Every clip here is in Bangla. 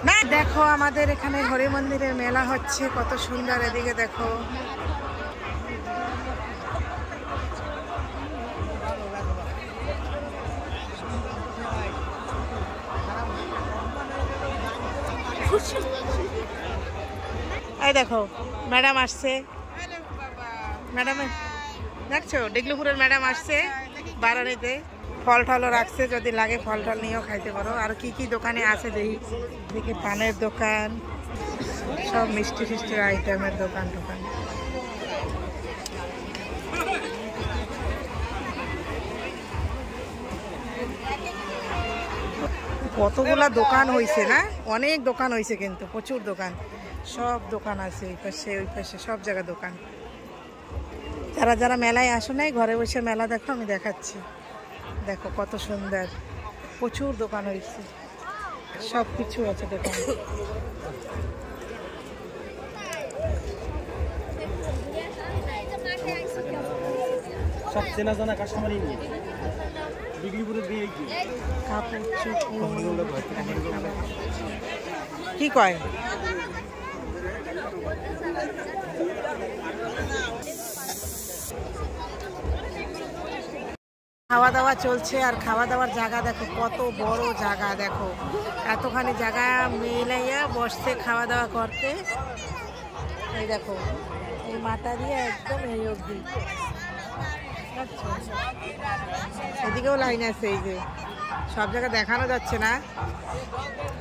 না দেখো আমাদের এখানে হরি মন্দিরের মেলা হচ্ছে, কত সুন্দর। এদিকে দেখো এই দেখো ম্যাডাম আসছে, ম্যাডাম দেখছো ডিগলুপুরের ম্যাডাম আসছে বারানিতে। ফল টলও রাখছে, যদি লাগে ফল টল নিয়েও খাইতে পারো। আর কি কি দোকানে আছে দেখি, দেখি পানের দোকান, সব মিষ্টি ফিষ্টির আইটেমের দোকান টোকান। কতগুলা দোকান হয়েছে না, অনেক দোকান হয়েছে কিন্তু, প্রচুর দোকান, সব দোকান আছে এই পাশে ওই পাশে, সব জায়গায় দোকান। যারা যারা মেলায় আসো নাই ঘরে বসে মেলা দেখো, আমি দেখাচ্ছি। দেখো কত সুন্দর, প্রচুর দোকান হয়েছে, সব কিছু আছে দোকান। সব চেনা জানা কাস্টমারই নিয়ে ডিগলিপুরে দিয়ে কি কয় খাওয়া দাওয়া চলছে। আর খাওয়া দাওয়ার জায়গা দেখো, কত বড় জায়গা দেখো, এতখানি জায়গা মিলাইয়া বসতে খাওয়া দাওয়া করতে। এই দেখো এই মাথা দিয়ে একদম এই অবধি, এদিকেও লাইন আছে, এই যে সব জায়গা দেখানো যাচ্ছে না।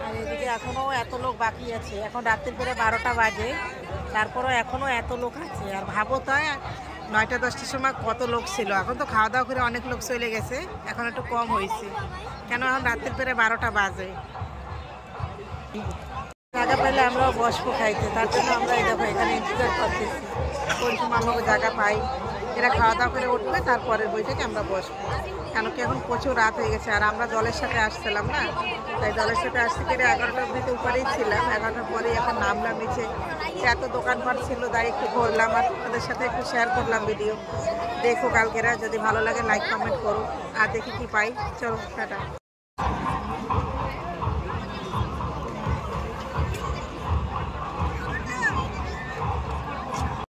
আর এদিকে এখনো এত লোক বাকি আছে, এখন রাত্রির বেলা 12টা বাজে, তারপরও এখনো এত লোক আছে। আর ভাবো তো 9টা 10টার সময় কত লোক ছিল, এখন তো খাওয়া দাওয়া করে অনেক লোক চলে গেছে, এখন একটু কম হয়েছে, কেন এখন রাত্রির বেলা 12টা বাজে। জায়গা পেলে আমরাও বসবো খাইতে, তার জন্য আমরা এই দেখো এখানে ইন্তজার করতেছি কোন সময় আমরা জায়গা পাই। এরা খাওয়া দাওয়া করে উঠবে, তারপরের বইটাকে আমরা বসবো, কেন কি এখন প্রচুর রাত হয়ে গেছে। আর আমরা দলের সাথে আসছিলাম না, তাই দলের সাথে আসতে গেলে 11টার দিকে উপরেই ছিলাম, 11টার পরেই এখন নামলাম নিচে। এত দোকানপাট ছিল, তাই একটু ঘুরলাম আর ওদের সাথে একটু শেয়ার করলাম ভিডিও। দেখো কালকেরা, যদি ভালো লাগে লাইক কমেন্ট করো, আর দেখি কি পাই। চলো টাটা।